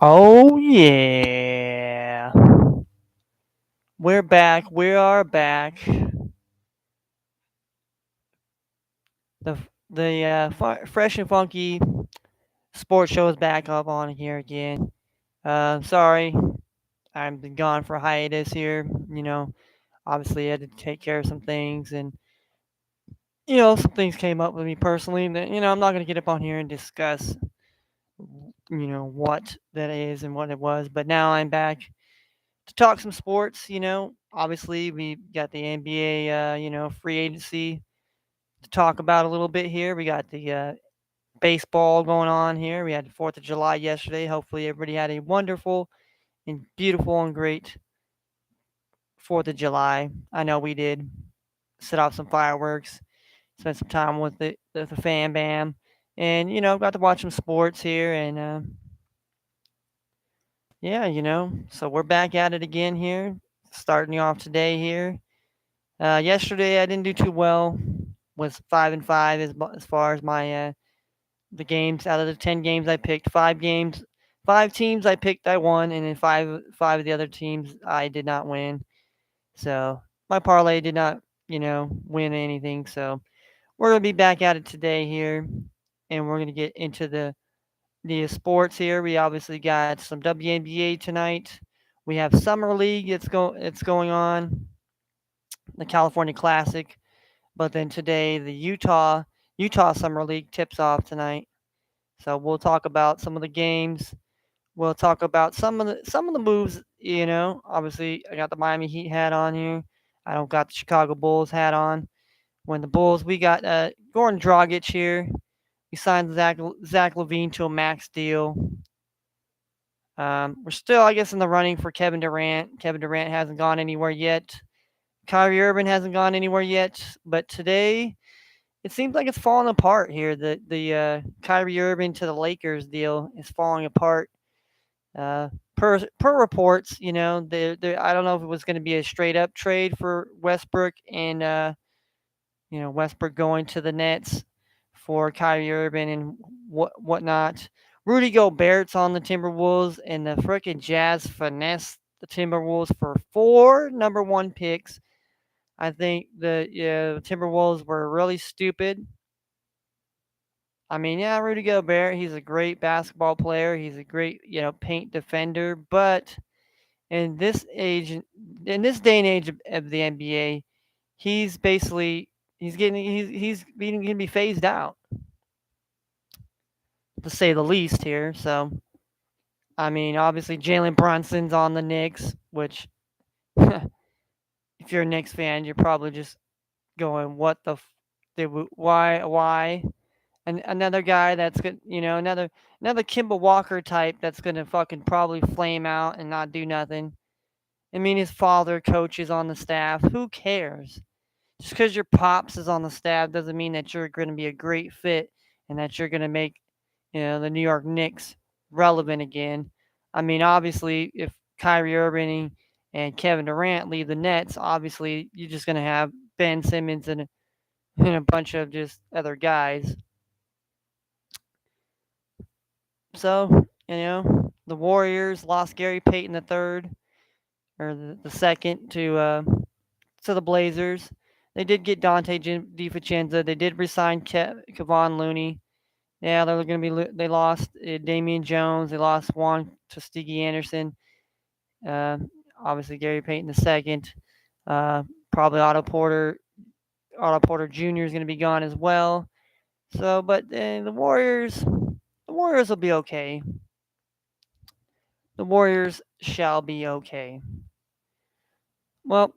Oh yeah, we're back. We are back. The fresh and funky sports show is back up on here again. Sorry, I've been gone for a hiatus here. Obviously I had to take care of some things, and some things came up with me personally that I'm not gonna get up on here and discuss. What that is and what it was, but now I'm back to talk some sports. Obviously we got the NBA, free agency to talk about a little bit here. We got the baseball going on here. We had the 4th of July yesterday. Hopefully, everybody had a wonderful and beautiful and great 4th of July. I know we did. Set off some fireworks, spent some time with the fan bam, and got to watch some sports here. And yeah, so we're back at it again here, starting off today here. Yesterday, I didn't do too well. Was 5-5 as far as my the games. Out of the 10 games I picked, 5 teams I picked I won, and then five of the other teams I did not win. So my parlay did not win anything. So we're gonna be back at it today here, and we're gonna get into the sports here. We obviously got some WNBA tonight. We have summer league. It's going on, the California Classic. But then today the Utah Summer League tips off tonight. So we'll talk about some of the games. We'll talk about some of the moves. Obviously I got the Miami Heat hat on here. I don't got the Chicago Bulls hat on. When the Bulls, we got Goran Dragic here. We signed Zach LaVine to a max deal. We're still, I guess, in the running for Kevin Durant. Kevin Durant hasn't gone anywhere yet. Kyrie Irving hasn't gone anywhere yet. But today, it seems like it's falling apart here. The Kyrie Irving to the Lakers deal is falling apart. Per reports, I don't know if it was going to be a straight up trade for Westbrook and Westbrook going to the Nets for Kyrie Irving and whatnot. Rudy Gobert's on the Timberwolves, and the frickin' Jazz finessed the Timberwolves for 4 number 1 picks. I think the Timberwolves were really stupid. I mean, yeah, Rudy Gobert, he's a great basketball player. He's a great, paint defender. But in this day and age of the NBA, he's basically he's being gonna be phased out, to say the least here. So I mean, obviously Jalen Brunson's on the Knicks, which if you're a Knicks fan, you're probably just going, "What the? Why?" And another guy that's good, another Kimball Walker type that's gonna fucking probably flame out and not do nothing. I mean, his father coaches on the staff. Who cares? Just because your pops is on the staff doesn't mean that you're going to be a great fit and that you're going to make, the New York Knicks relevant again. I mean, obviously, if Kyrie Irving and Kevin Durant leave the Nets, obviously you're just going to have Ben Simmons and a bunch of just other guys. So, the Warriors lost Gary Payton the third or the second to the Blazers. They did get Dante DiVincenzo. They did resign Kevon Looney. Yeah, they're going to be. They lost Damian Jones. They lost Juan Tuskegee Anderson. Uh, Obviously Gary Payton the second. Probably Otto Porter Jr. is going to be gone as well. So, but the Warriors will be okay. The Warriors shall be okay. Well,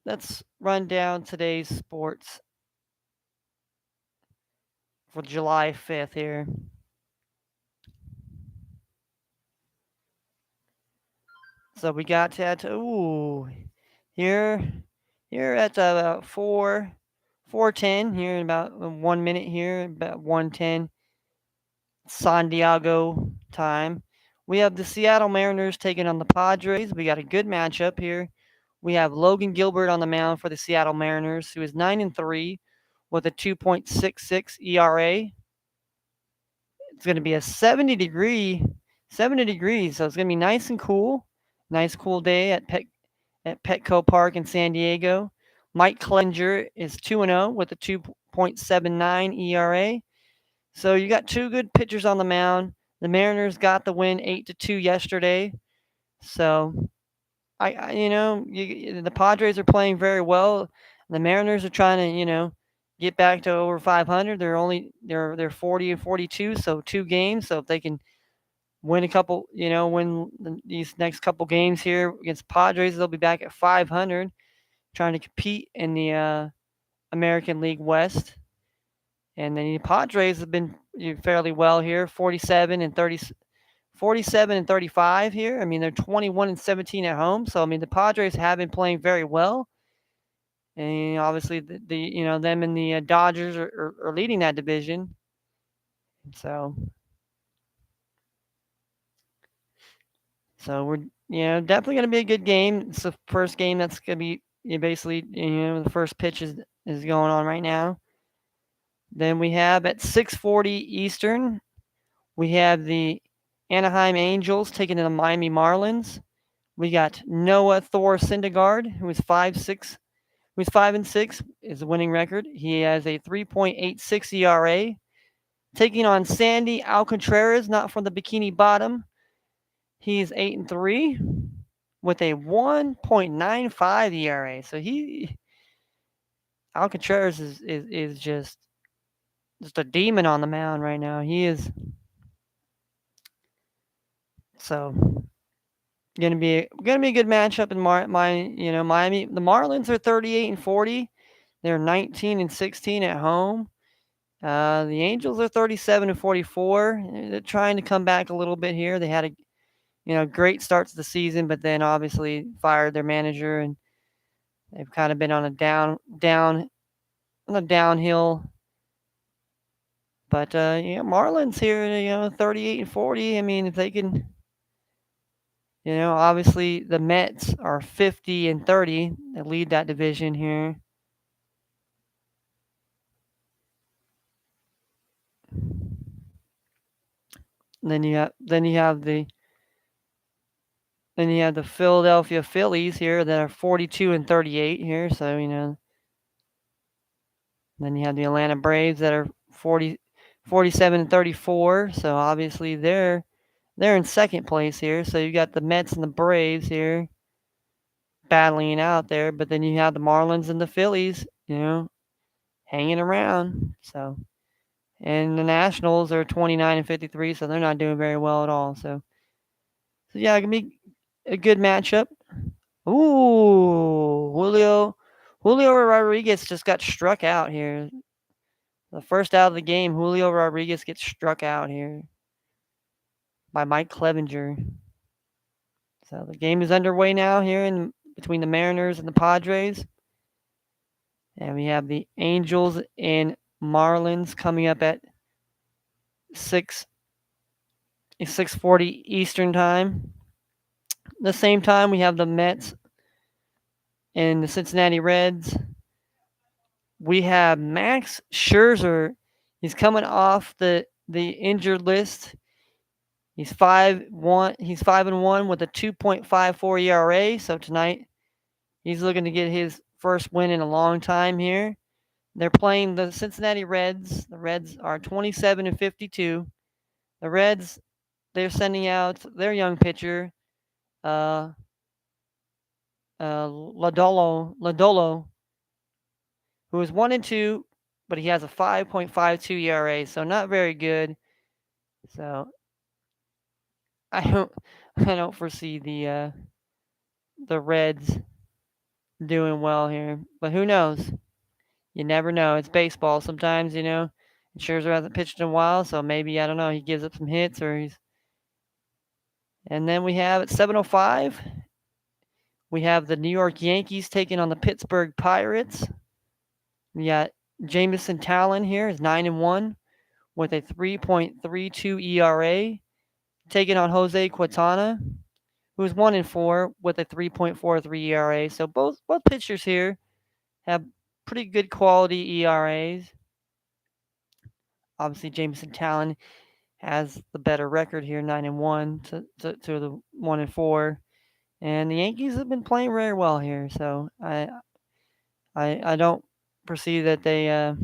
let's run down today's sports for July 5th here. So we got here here at about 4:10 here in about 1 minute here, about 1:10 San Diego time. We have the Seattle Mariners taking on the Padres. We got a good matchup here. We have Logan Gilbert on the mound for the Seattle Mariners, who is 9-3 with a 2.66 ERA. It's going to be a 70 degree 70 degrees. So it's going to be nice and cool. Nice cool day at Petco Park in San Diego. Mike Clevenger is 2-0 with a 2.79 ERA. So you got two good pitchers on the mound. The Mariners got the win 8-2 yesterday. So the Padres are playing very well. The Mariners are trying to, get back to over 500. They're 40 and 42, so 2 games. So if they can win a couple, these next couple games here against Padres, they'll be back at 500, trying to compete in the American League West. And then the Padres have been fairly well here, 47 and 35 here. I mean, they're 21 and 17 at home. So I mean, the Padres have been playing very well, and obviously them and the Dodgers are leading that division. So we're definitely going to be a good game. It's the first game that's going to be basically the first pitch is going on right now. Then we have at 6:40 Eastern, we have the Anaheim Angels taking in the Miami Marlins. We got Noah Thor Syndergaard, who is 5-6, who's 5-6, is a winning record. He has a 3.86 ERA. Taking on Sandy Alcantara, not from the Bikini Bottom. He's 8-3 with a 1.95 ERA. So Alcantara is just a demon on the mound right now. He is. So gonna be a good matchup in Miami. The Marlins are 38 and 40. They're 19 and 16 at home. The Angels are 37 and 44. They're trying to come back a little bit here. They had a great start to the season, but then obviously fired their manager, and they've kind of been on a downhill. But Marlins here, 38 and 40. I mean, if they can. Obviously the Mets are 50 and 30. They lead that division here. Then you have the Philadelphia Phillies here that are 42 and 38 here. So then you have the Atlanta Braves that are 47 and 34. So obviously they're in second place here. So you got the Mets and the Braves here battling out there, but then you have the Marlins and the Phillies, hanging around. So, and the Nationals are 29 and 53, so they're not doing very well at all. So yeah, it can be a good matchup. Ooh, Julio Rodriguez just got struck out here. The first out of the game, Julio Rodriguez gets struck out here by Mike Clevenger. So the game is underway now here between the Mariners and the Padres. And we have the Angels and Marlins coming up at 6:40 Eastern time. The same time, we have the Mets and the Cincinnati Reds. We have Max Scherzer. He's coming off the injured list. He's 5-1. He's 5-1 with a 2.54 ERA. So tonight, he's looking to get his first win in a long time here. They're playing the Cincinnati Reds. The Reds are 27 and 52. The Reds, they're sending out their young pitcher, Lodolo, who is 1-2, but he has a 5.52 ERA, so not very good. So I don't foresee the Reds doing well here, but who knows? You never know. It's baseball. Sometimes, Scherzer hasn't pitched in a while, so maybe, I don't know, he gives up some hits or he's. And then we have at 7:05, we have the New York Yankees taking on the Pittsburgh Pirates. We got Jameson Talon here is 9-1 with a 3.32 ERA, taking on Jose Quintana, who is 1-4 with a 3.43 ERA. So both pitchers here have pretty good quality ERAs. Obviously, Jameson Talon has the better record here, 9-1 to the 1-4. And the Yankees have been playing very well here, so I don't perceive that the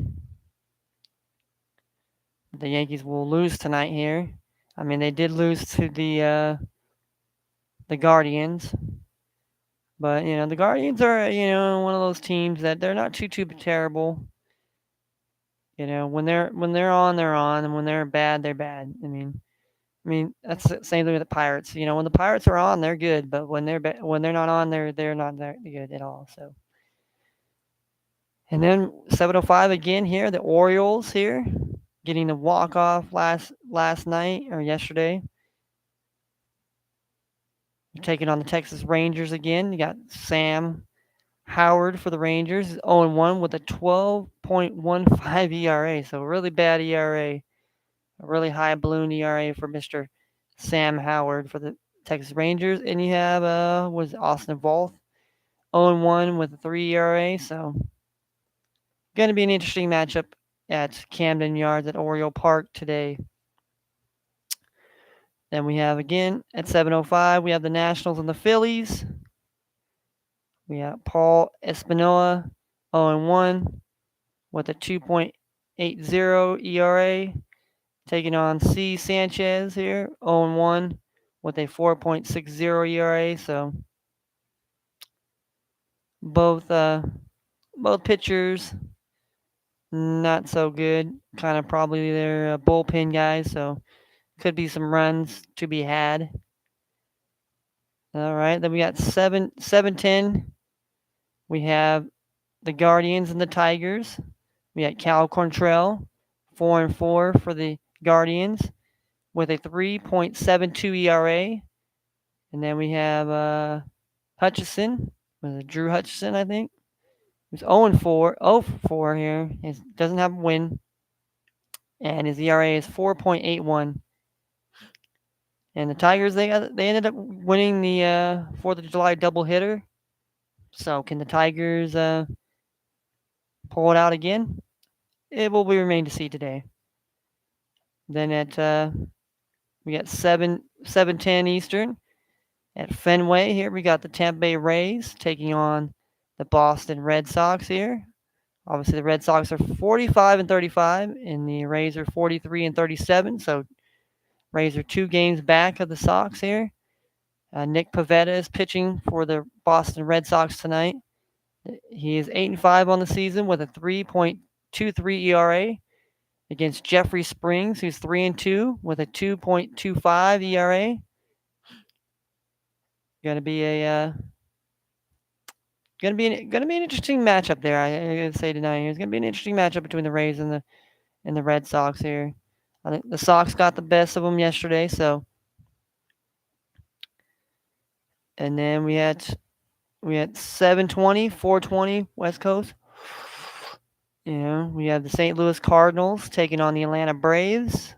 Yankees will lose tonight here. I mean, they did lose to the Guardians, but the Guardians are one of those teams that they're not too terrible. When they're on, they're on, and when they're bad, they're bad. I mean that's the same thing with the Pirates. When the Pirates are on, they're good, but when they're not on, they're not that good at all. So, and then 7:05 again here, the Orioles here getting the walk off last night or yesterday. Taking on the Texas Rangers again. You got Sam Howard for the Rangers, 0-1 with a 12.15 ERA. So really bad ERA, a really high balloon ERA for Mr. Sam Howard for the Texas Rangers. And you have was Austin Voth, 0-1 with a 3 ERA. So going to be an interesting matchup at Camden Yards at Oriole Park today. Then we have again at 7:05, we have the Nationals and the Phillies. We have Paul Espinola, 0-1 with a 2.80 ERA, taking on C. Sanchez here, 0-1 with a 4.60 ERA. So both pitchers not so good. Kind of probably their bullpen guys. So could be some runs to be had. All right, then we got 7:10. We have the Guardians and the Tigers. We got Cal Quantrill, 4-4 for the Guardians with a 3.72 ERA. And then we have Hutchison, was it Drew Hutchison, I think? He's 0-4 here. He doesn't have a win. And his ERA is 4.81. And the Tigers, they ended up winning the 4th of July doubleheader. So can the Tigers pull it out again? It will remain to see today. Then we got 7:10 Eastern at Fenway. Here we got the Tampa Bay Rays taking on the Boston Red Sox here. Obviously, the Red Sox are 45-35, and the Rays are 43-37. So Rays are 2 games back of the Sox here. Nick Pivetta is pitching for the Boston Red Sox tonight. He is 8-5 on the season with a 3.23 ERA against Jeffrey Springs, who's 3-2 with a 2.25 ERA. Going to be an interesting matchup there. I gotta say tonight, it's going to be an interesting matchup between the Rays and the Red Sox here. I think the Sox got the best of them yesterday, so. And then we had 7:20, 4:20 West Coast. We have the St. Louis Cardinals taking on the Atlanta Braves.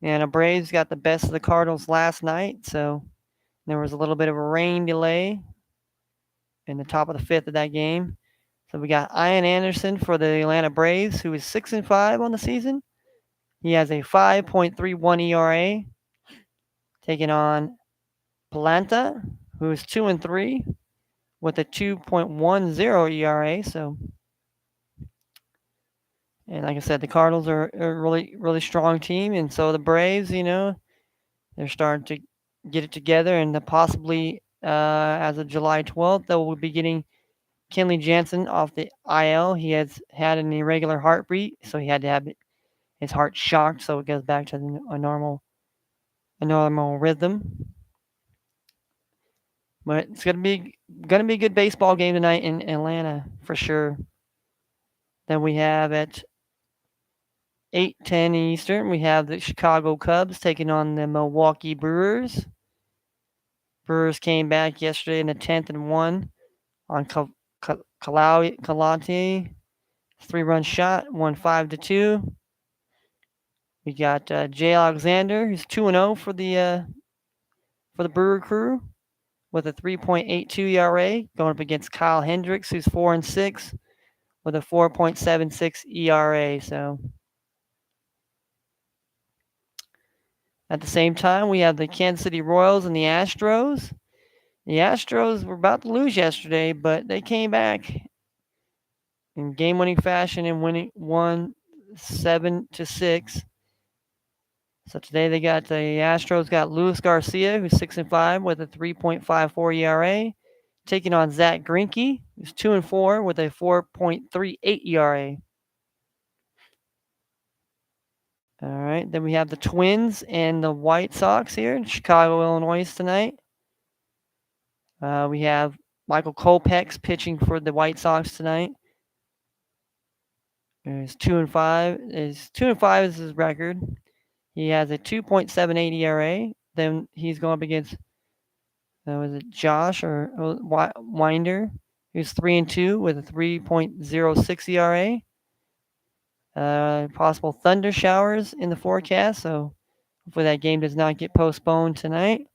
And the Braves got the best of the Cardinals last night, so there was a little bit of a rain delay in the top of the 5th of that game. So we got Ian Anderson for the Atlanta Braves, who is 6-5 on the season. He has a 5.31 ERA, taking on Planta, who is 2-3 with a 2.10 ERA. So, and like I said, the Cardinals are a really, really strong team, and so the Braves, they're starting to get it together, and possibly as of July 12th, they will be getting Kenley Jansen off the IL. He has had an irregular heartbeat, so he had to have his heart shocked, so it goes back to a normal rhythm. But it's gonna be a good baseball game tonight in Atlanta for sure. Then we have at 8:10 Eastern, we have the Chicago Cubs taking on the Milwaukee Brewers. Brewers came back yesterday in the 10th and 1 on Kalati, 3-run shot, won 5-2. We got Jay Alexander, who's 2-0 for the Brewer crew, with a 3.82 ERA, going up against Kyle Hendricks, who's 4-6 with a 4.76 ERA. So At the same time, we have the Kansas City Royals and the Astros. The Astros were about to lose yesterday, but they came back in game-winning fashion and won 7-6. So today the Astros got Luis Garcia, who's 6-5 with a 3.54 ERA, taking on Zach Greinke, who's 2-4 with a 4.38 ERA. All right, then we have the Twins and the White Sox here in Chicago, Illinois tonight. We have Michael Kopech's pitching for the White Sox tonight. He's 2-5. 2-5 is his record. He has a 2.78 ERA. Then he's going up against was it Josh or Winder, who's 3-2 with a 3.06 ERA. Possible thunder showers in the forecast, so hopefully that game does not get postponed tonight.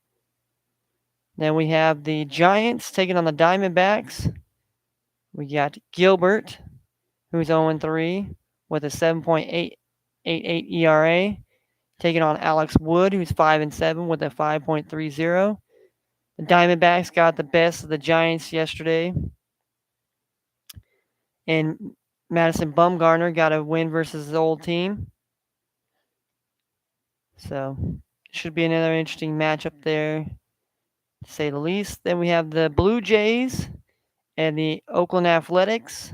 Then we have the Giants taking on the Diamondbacks. We got Gilbert, who's 0-3 with a 7.88 ERA, taking on Alex Wood, who's 5-7 with a 5.30. The Diamondbacks got the best of the Giants yesterday, and Madison Bumgarner got a win versus his old team. So should be another interesting matchup there, to say the least. Then we have the Blue Jays and the Oakland Athletics.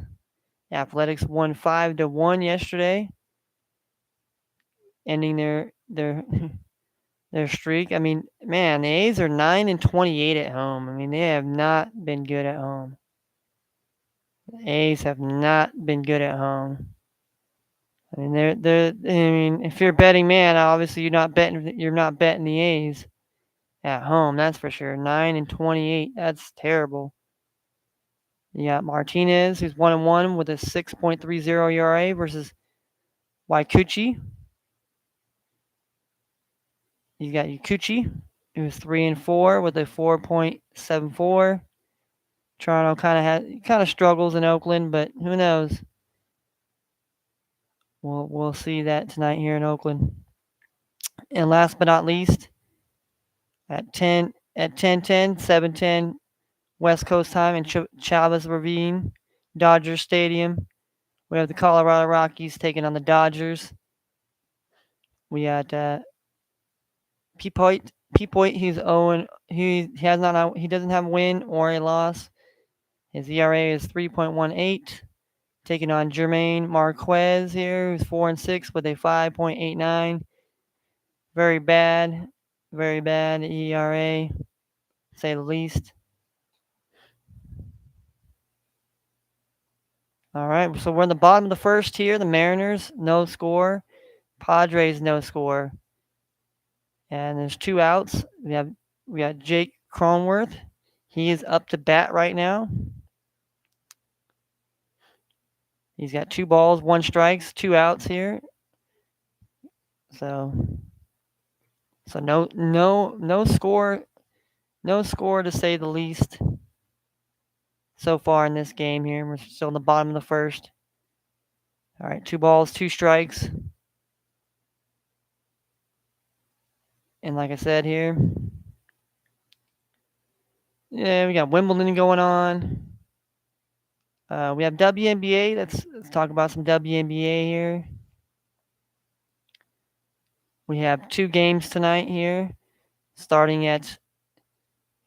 The Athletics won 5-1 yesterday, ending their their streak. I mean, man, the A's are 9-28 at home. I mean, they have not been good at home. The A's have not been good at home. I mean, if you're a betting man, obviously you're not betting the A's at home. That's for sure. 9-28. That's terrible. You got Martinez, who's 1-1 with a 6.30 ERA versus Waikuchi. You got Yakuchi, who's 3-4 with a 4.74. Toronto kind of struggles in Oakland, but who knows? We'll see that tonight here in Oakland. And last but not least, at 10:10, 7:10 West Coast time in Chavez Ravine, Dodger Stadium, we have the Colorado Rockies taking on the Dodgers. We got Peepoit. He's 0. He doesn't have a win or a loss. His ERA is 3.18. Taking on Jermaine Marquez here, who's 4-6 with a 5.89. Very bad ERA, to say the least. All right, so we're in the bottom of the first here. The Mariners, no score. Padres, no score. And there's 2 outs. We got Jake Cronenworth. He is up to bat right now. He's got 2 balls, 1 strikes, 2 outs here. So no score, to say the least. So far in this game here, we're still in the bottom of the first. All right, 2 balls, 2 strikes. And like I said here, yeah, we got Wimbledon going on. We have WNBA. Let's talk about some WNBA here. We have 2 games tonight here, starting at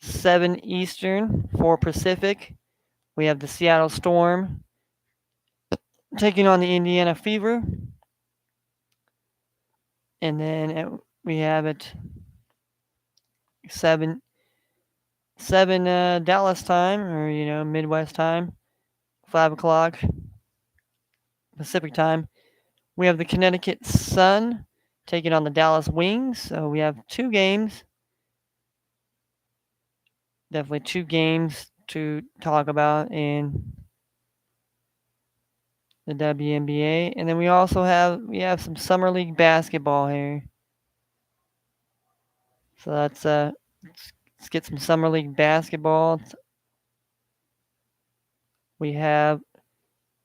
7 Eastern, 4 Pacific. We have the Seattle Storm taking on the Indiana Fever. And then we have it 7 Dallas time, or Midwest time, 5 o'clock Pacific time. We have the Connecticut Sun taking on the Dallas Wings. So we have 2 games. Definitely 2 games to talk about in the WNBA. And then we have some summer league basketball here. So let's get some summer league basketball. We have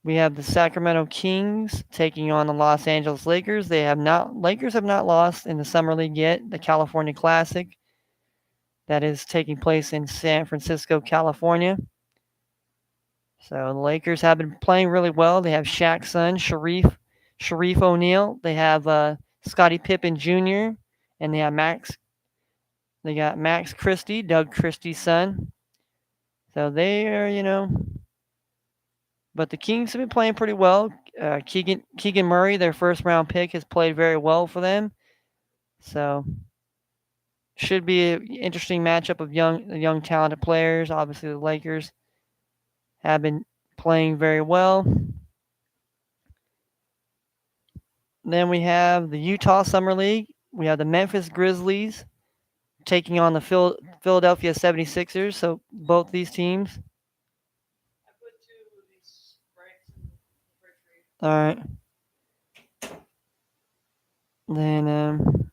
We have the Sacramento Kings taking on the Los Angeles Lakers. Lakers have not lost in the summer league yet. The California Classic that is taking place in San Francisco, California. So the Lakers have been playing really well. They have Shaq's son, Sharif O'Neal. They have Scottie Pippen Jr. and they have Max. They got Max Christie, Doug Christie's son. So they are, but the Kings have been playing pretty well. Keegan Murray, their first round pick, has played very well for them. So should be an interesting matchup of young talented players. Obviously, the Lakers have been playing very well. Then we have the Utah Summer League. We have the Memphis Grizzlies taking on the Philadelphia 76ers. So both these teams. All right. Then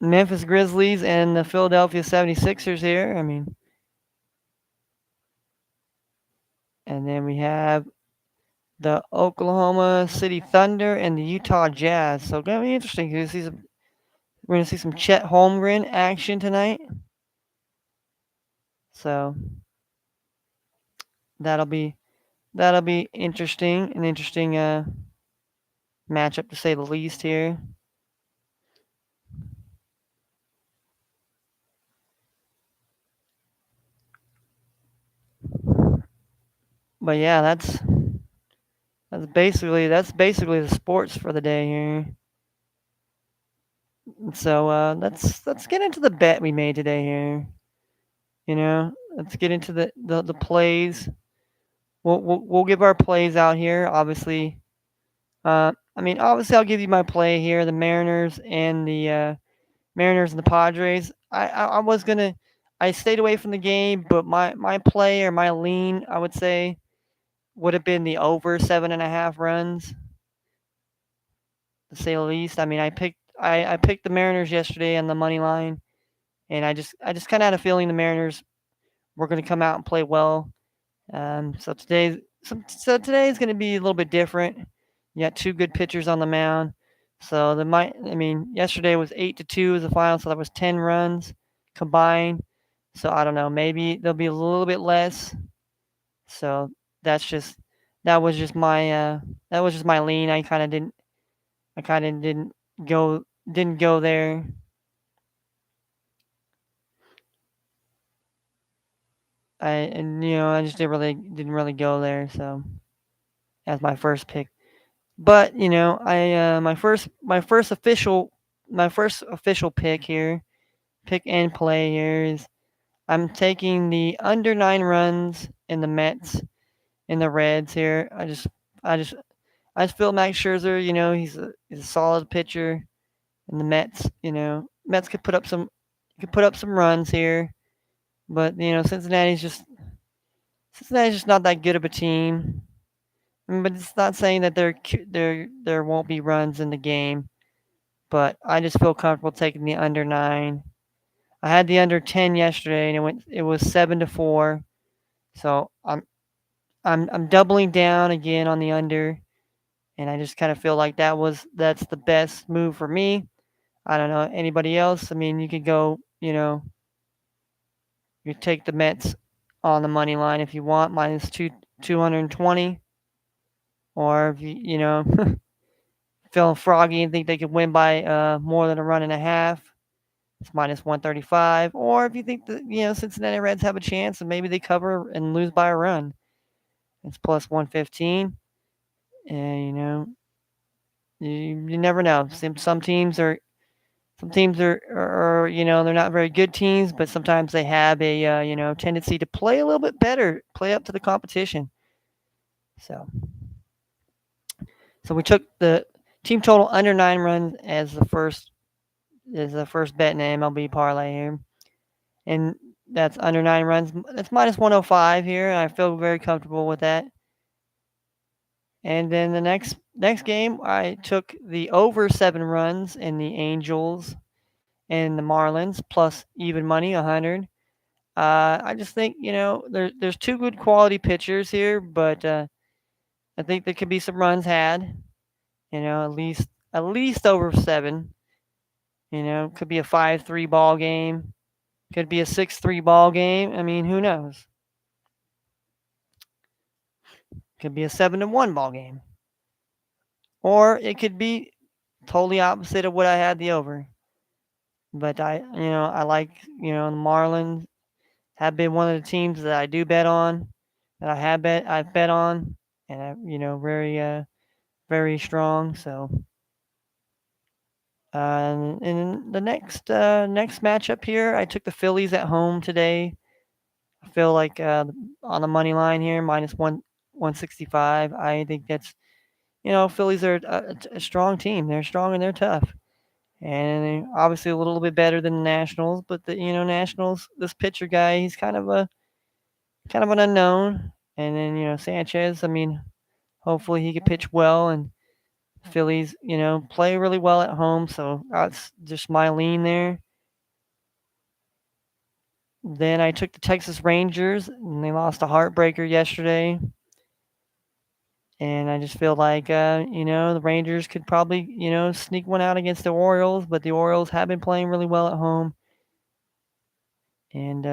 Memphis Grizzlies and the Philadelphia 76ers here. And then we have the Oklahoma City Thunder and the Utah Jazz. So gonna be interesting. We're gonna see some Chet Holmgren action tonight. So that'll be interesting. An interesting matchup to say the least here. But yeah, that's basically the sports for the day here. So let's get into the bet we made today here. Let's get into the plays. We'll give our plays out here. Obviously, obviously I'll give you my play here. The Mariners and the Padres. I was gonna. I stayed away from the game, but my play or my lean, I would say, would have been the over 7.5 runs, to say the least. I picked the Mariners yesterday on the money line, and I just kind of had a feeling the Mariners were going to come out and play well. So today is going to be a little bit different. You got two good pitchers on the mound. So yesterday was 8-2 as the final, so that was 10 runs combined. So I don't know, maybe there'll be a little bit less. So that was just my lean. I kind of didn't go there. I just didn't really go there. So as my first pick. But my first official pick here, pick and play here is I'm taking the under 9 runs in the Mets and the Reds here. I just feel Max Scherzer, he's a solid pitcher, and the Mets, Mets could put up some runs here, but Cincinnati's just not that good of a team. But it's not saying that there won't be runs in the game. But I just feel comfortable taking the under 9. I had the under 10 yesterday, and it was 7-4. So I'm doubling down again on the under, and I just kind of feel like that's the best move for me. I don't know anybody else. You could go, you take the Mets on the money line if you want, minus 220, or if you feeling froggy and think they could win by more than a run and a half, it's minus 135. Or if you think that Cincinnati Reds have a chance and maybe they cover and lose by a run, it's plus 115. And you never know. Some teams are they're not very good teams, but sometimes they have a tendency to play a little bit better, play up to the competition. So we took the team total under 9 runs as the first bet in the MLB parlay here, and that's under 9 runs. That's minus 105 here. And I feel very comfortable with that. And then the next game, I took the over 7 runs in the Angels and the Marlins plus even money 100. I just think there's two good quality pitchers here, but I think there could be some runs had. At least over 7. Could be a 5-3 ball game. Could be a 6-3 ball game. I mean, who knows? Could be a 7-1 ball game. Or it could be totally opposite of what I had the over. But I like, the Marlins have been one of the teams that I do bet on, that I've bet on, and very strong. So, in the next matchup here, I took the Phillies at home today. I feel like on the money line here, minus 165. I think that's Phillies are a strong team. They're strong and they're tough, and they're obviously a little bit better than the Nationals. But the Nationals, this pitcher guy, he's kind of an unknown. And then Sanchez. I mean, hopefully he can pitch well, and Phillies play really well at home. So that's just my lean there. Then I took the Texas Rangers, and they lost a heartbreaker yesterday. And I just feel like, the Rangers could probably, sneak one out against the Orioles, but the Orioles have been playing really well at home. And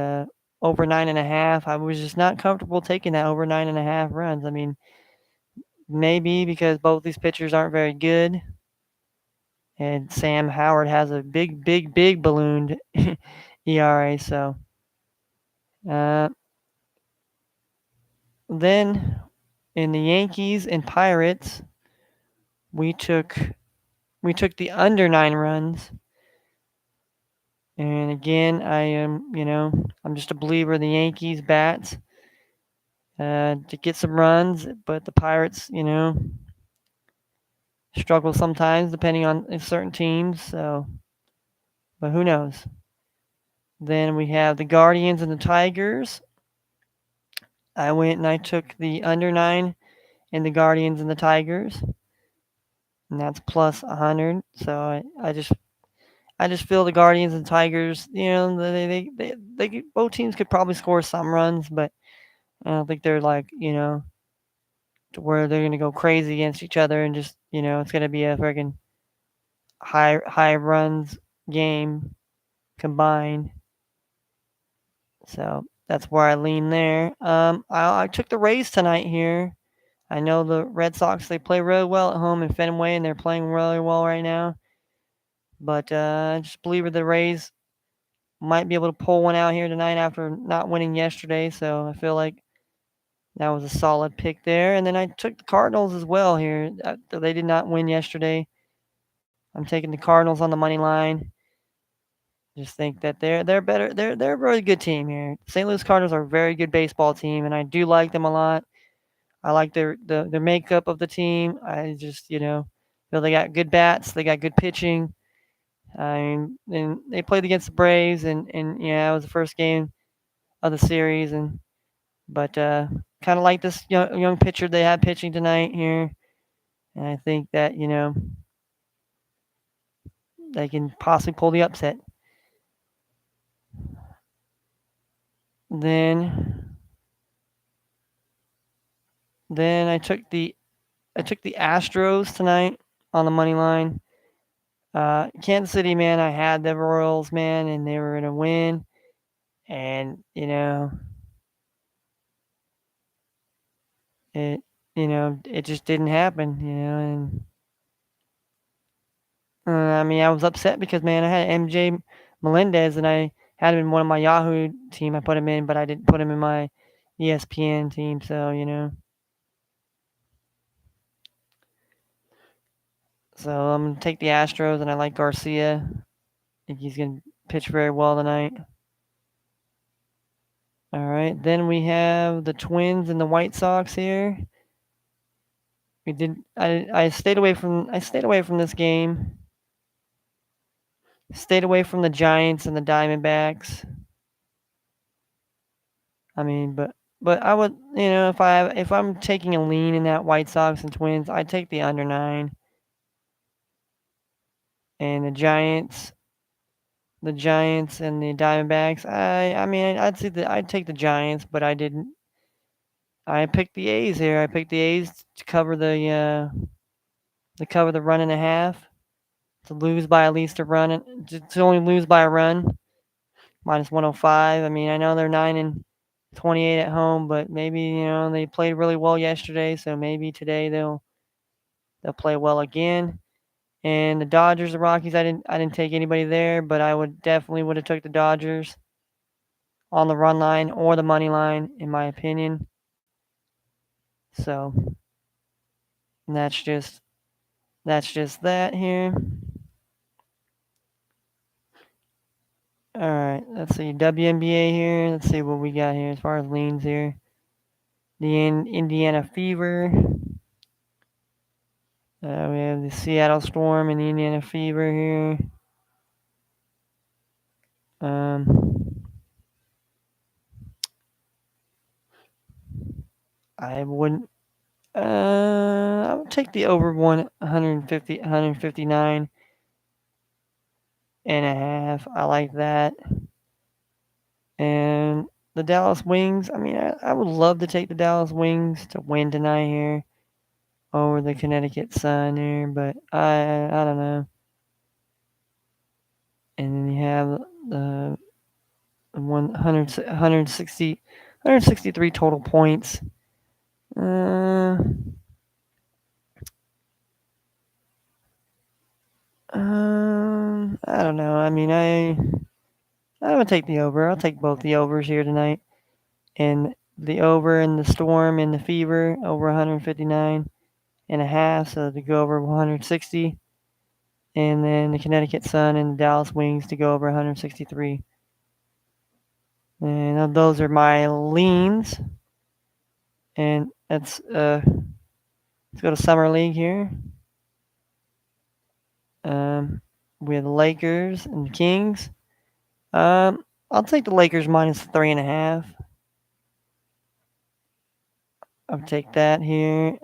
over 9.5, I was just not comfortable taking that over 9.5 runs. I mean, maybe because both these pitchers aren't very good, and Sam Howard has a big, big, big ballooned ERA. So uh, then in the Yankees and Pirates, we took the under 9 runs. And again, I'm just a believer in the Yankees bats to get some runs, but the Pirates, struggle sometimes depending on certain teams. So, but who knows? Then we have the Guardians and the Tigers. I went and I took the under 9 in the Guardians and the Tigers, and that's plus 100. So I just feel the Guardians and Tigers, both teams could probably score some runs, but I don't think they're like, to where they're gonna go crazy against each other and just, it's gonna be a freaking high runs game combined. So that's where I lean there. I took the Rays tonight here. I know the Red Sox, they play really well at home in Fenway, and they're playing really well right now. But I just believe the Rays might be able to pull one out here tonight after not winning yesterday. So I feel like that was a solid pick there. And then I took the Cardinals as well here. They did not win yesterday. I'm taking the Cardinals on the money line. Just think that they're better. They're a really good team here. St. Louis Cardinals are a very good baseball team, and I do like them a lot. I like their makeup of the team. I just feel they got good bats. They got good pitching. I mean, and they played against the Braves, and yeah, it was the first game of the series, but kind of like this young pitcher they had pitching tonight here, and I think that they can possibly pull the upset. Then I took the Astros tonight on the money line. Kansas City, man, I had the Royals, man, and they were gonna win, and it it just didn't happen, and I mean I was upset because man I had MJ Melendez and I had him in one of my Yahoo team. I put him in, but I didn't put him in my ESPN team. So I'm gonna take the Astros, and I like Garcia. I think he's gonna pitch very well tonight. All right, then we have the Twins and the White Sox here. I stayed away from this game. Stayed away from the Giants and the Diamondbacks. I mean, but I would, if I'm taking a lean in that White Sox and Twins, I'd take the under 9. And the Giants and the Diamondbacks. I mean, I'd take the Giants, but I didn't. I picked the A's here. I picked the A's to cover the run and a half, to lose by at least a run, to only lose by a run, minus 105. I mean, I know they're 9-28 at home, but maybe they played really well yesterday, so maybe today they'll play well again. And the Dodgers, the Rockies, I didn't take anybody there, but I would have took the Dodgers on the run line or the money line, in my opinion. So that's just that here. All right, let's see WNBA here. Let's see what we got here as far as leans here. The Indiana Fever. We have the Seattle Storm and the Indiana Fever here. I wouldn't. I would take the over 150, 159 and a half. I like that. And the Dallas Wings. I mean, I would love to take the Dallas Wings to win tonight here over the Connecticut Sun here, but I don't know. And then you have the 163 total points. I don't know. I mean, I would take the over. I'll take both the overs here tonight, and the over in the Storm and the Fever over 159 and a half, so to go over 160, and then the Connecticut Sun and the Dallas Wings to go over 163. And those are my leans. And let's go to Summer League here. We have the Lakers and the Kings. I'll take the Lakers minus 3.5. I'll take that here.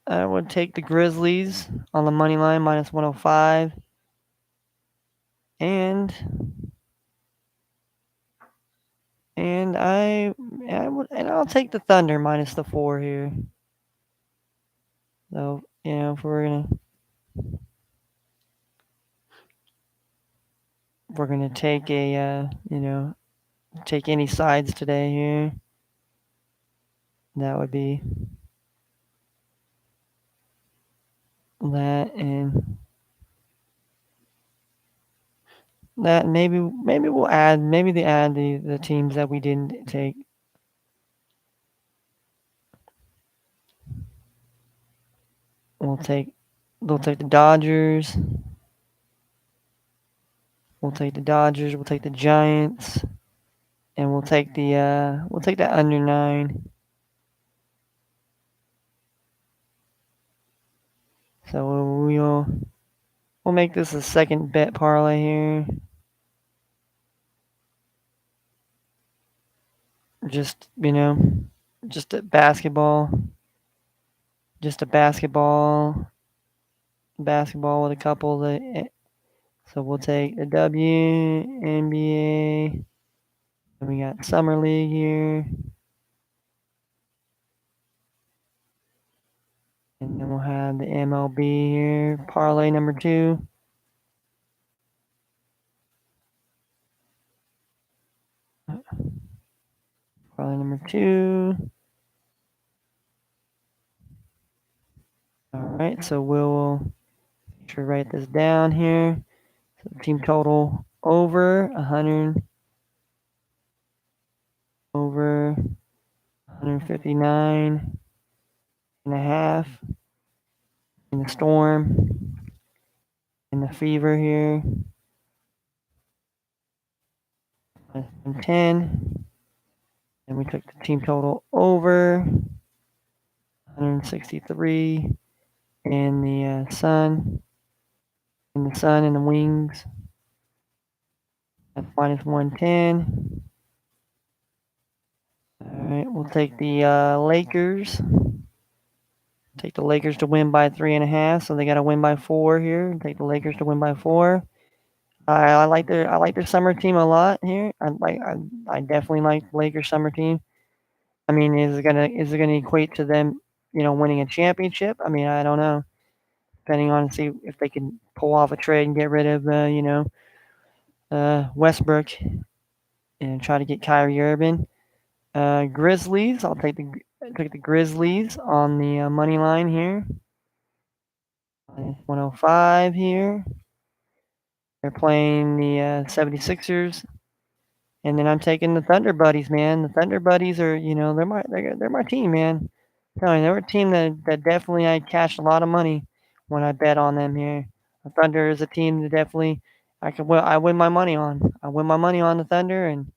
I would take the Grizzlies on the money line minus 105. And I'll take the Thunder minus the 4 here. So, if we're gonna take take any sides today here, that would be that, and that maybe we'll add the teams that we didn't take. They'll take the Dodgers. We'll take the Dodgers. We'll take the Giants, and we'll take that under 9. So we'll make this a second bet parlay here. Just just a basketball with a couple of. So we'll take the WNBA. And we got Summer League here. And then we'll have the MLB here. Parlay number 2. Parlay number 2. Alright, so we'll write this down here. So team total over 100. Over 159 and a half in the Storm, in the Fever here, 10, and we took the team total over 163 in the Sun, and the Wings at minus 110. All right, we'll take the Lakers. Take the Lakers to win by 3.5, so they got to win by 4 here. Take the Lakers to win by 4. I like their summer team a lot here. I definitely like the Lakers summer team. I mean, is it gonna equate to them, winning a championship? I mean, I don't know. Depending on see if they can pull off a trade and get rid of Westbrook and try to get Kyrie Irving. Grizzlies. I'll take the Grizzlies on the money line here. 105 here. They're playing the 76ers. And then I'm taking the Thunder Buddies, man. The Thunder Buddies are, they're my team, man. I'm telling you, they're a team that definitely I cashed a lot of money when I bet on them here. The Thunder is a team that definitely I win my money on. I win my money on the Thunder and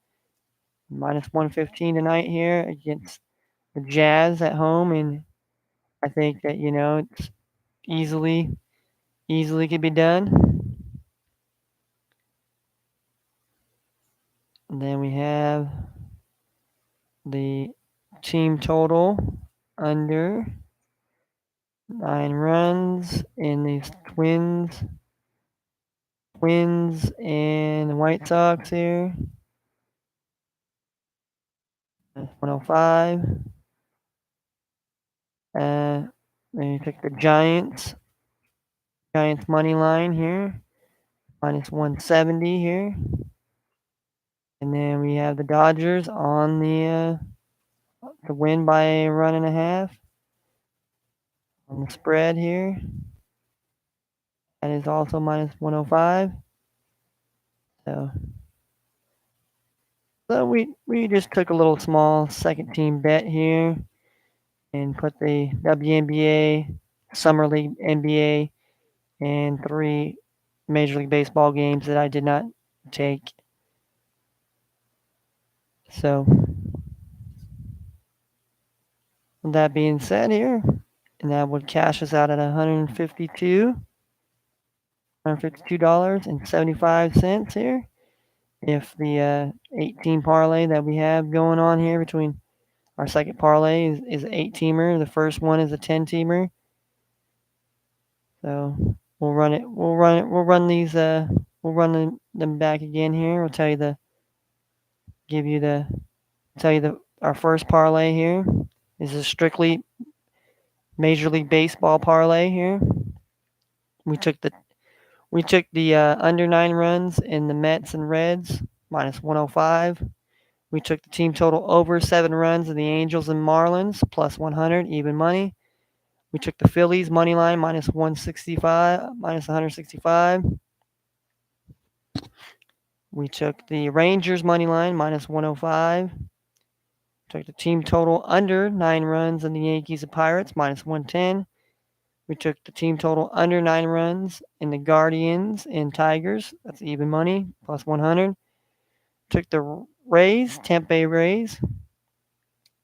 minus 115 tonight here against the Jazz at home, and I think that it's easily could be done. And then we have the team total under 9 runs in these Twins and the White Sox here. 105. Then you take the Giants money line here, minus 170 here. And then we have the Dodgers on the to win by a run and a half on the spread here. That is also minus 105. So we just took a little small second team bet here and put the WNBA, Summer League NBA, and 3 Major League Baseball games that I did not take. So, with that being said here, and that would cash us out at $152.75 here. If the 18 parlay that we have going on here between our second parlay is an 8-teamer, the first one is a 10-teamer. So we'll run it. We'll run these. We'll run them back again here. We'll tell you our first parlay here. This is strictly Major League Baseball parlay here. We took the under 9 runs in the Mets and Reds minus 105. We took the team total over 7 runs in the Angels and Marlins plus 100 even money. We took the Phillies money line minus 165. We took the Rangers money line minus 105. Took the team total under 9 runs in the Yankees and Pirates minus 110. We took the team total under 9 runs in the Guardians and Tigers. That's even money plus 100. Took the Tampa Bay Rays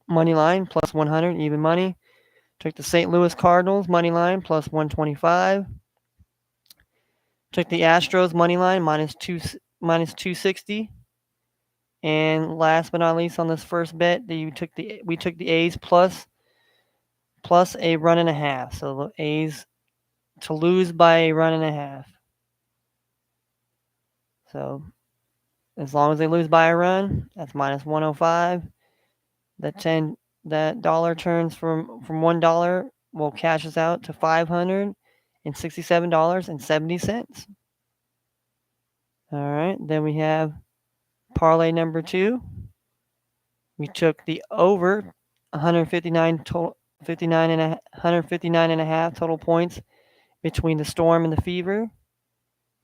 money line plus 100 even money. Took the St. Louis Cardinals money line plus 125. Took the Astros money line minus 260. And last but not least, on this first bet, we took the A's plus a run and a half. So the A's to lose by a run and a half. So as long as they lose by a run, that's minus 105. That dollar turns from $1 will cash us out to $567.70. All right, then we have parlay number 2. We took the over 159 total, 159 and a half total points between the Storm and the Fever,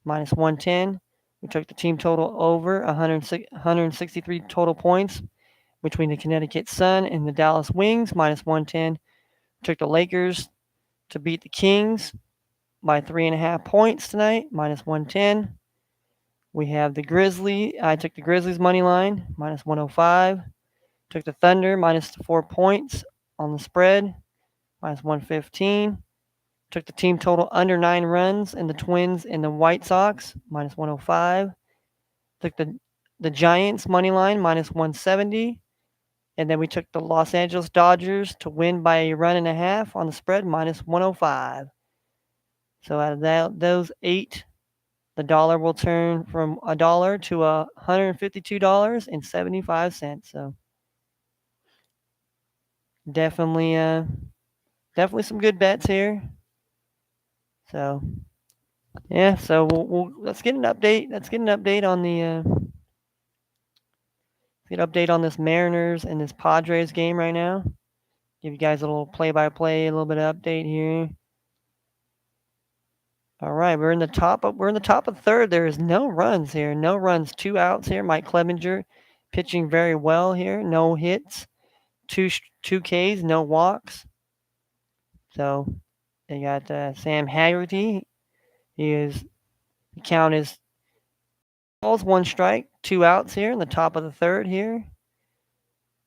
minus 110. We took the team total over 163 total points between the Connecticut Sun and the Dallas Wings, minus 110. We took the Lakers to beat the Kings by 3.5 points tonight, minus 110. We have the Grizzlies. I took the Grizzlies money line, minus 105. Took the Thunder, minus 4 points on the spread, minus 115. Took the team total under 9 runs in the Twins and the White Sox, minus 105. Took the Giants money line, minus 170. And then we took the Los Angeles Dodgers to win by a run and a half on the spread, minus 105. So out of those 8 the dollar will turn from $1 to $152.75. So definitely, definitely some good bets here. So yeah, so let's get an update. Let's get an update on the get an update on this Mariners and this Padres game right now. Give you guys a little play-by-play, a little bit of update here. All right, we're in the top of third. There is no runs here. No runs, 2 outs here. Mike Clevenger pitching very well here. No hits, two Ks, no walks. So they got Sam Haggerty. The count is balls, 1 strike, 2 outs here in the top of the third here.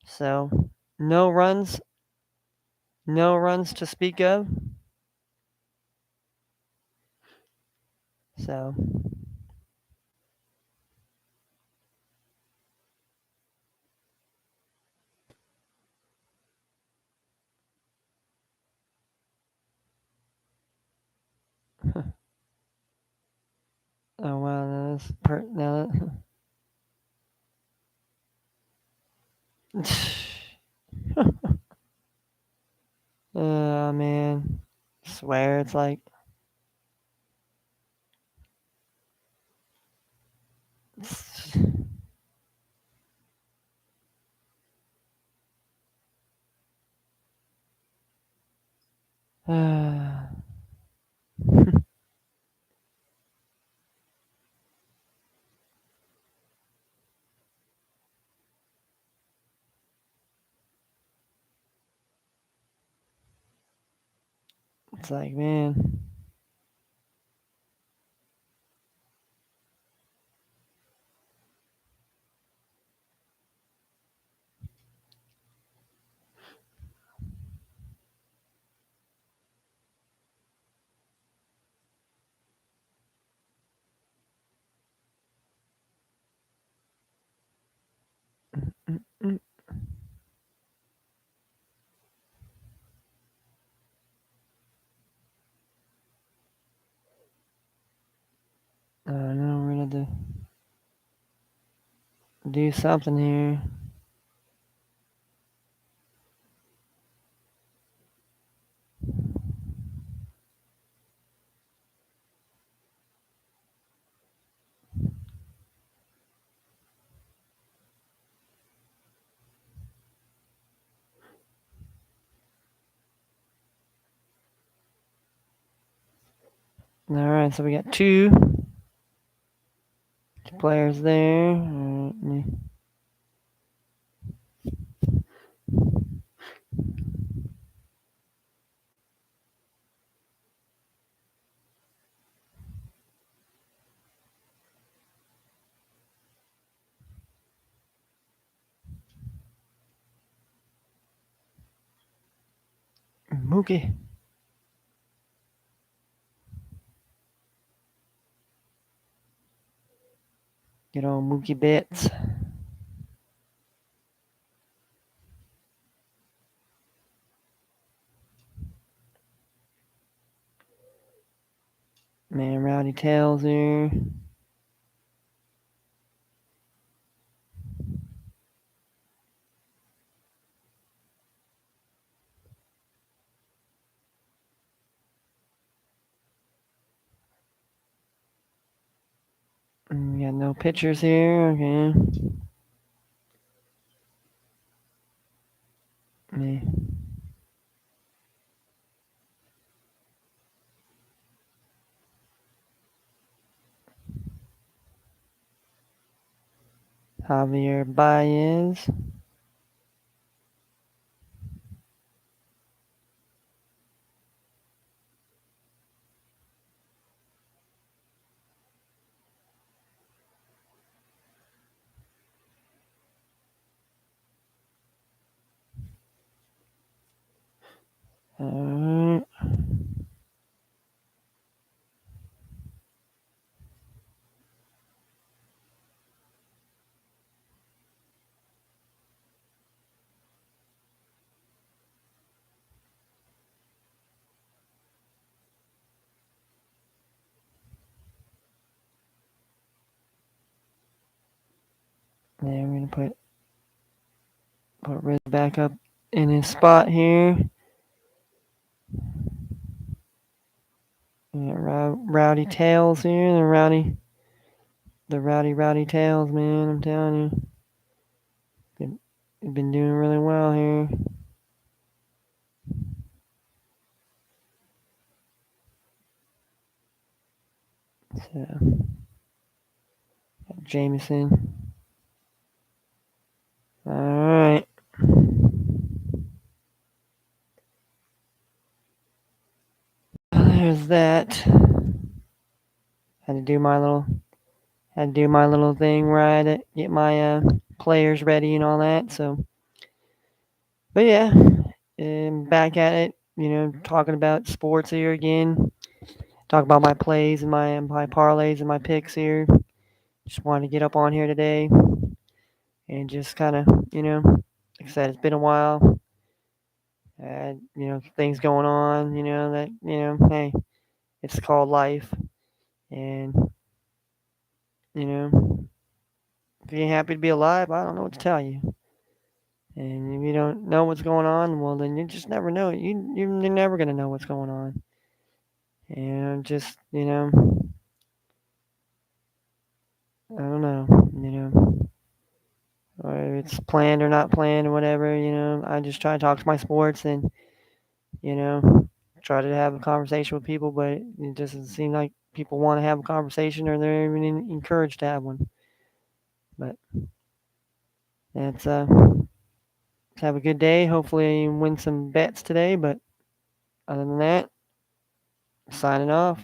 So no runs to speak of. So oh wow, oh man, I swear it's like it's like man. Mm-mm. I don't know, we're gonna have to do something here. All right, so we got two players there. Mookie. Get on Mookie Betts. Man, Rowdy Tails here. We got no pitchers here. Okay. Yeah. Javier Baez. All right. And we're gonna put Riz back up in his spot here. We got Rowdy Tails here, the rowdy Tails, man. I'm telling you, been doing really well here. So, Jameson. All right. There's that. Had to do my little thing where I had to get my players ready and all that. So, but yeah, back at it. Talking about sports here again. Talk about my plays and my parlays and my picks here. Just wanted to get up on here today and just kind of, like I said, it's been a while. Had, things going on, that, hey, it's called life. And, you know, if you're happy to be alive, I don't know what to tell you. And if you don't know what's going on, well, then you just never know. You're never going to know what's going on. And just, I don't know, or it's planned or not planned or whatever, I just try to talk to my sports and, you know, try to have a conversation with people, but it doesn't seem like people want to have a conversation or they're even encouraged to have one. But that's have a good day. Hopefully you win some bets today, but other than that, signing off.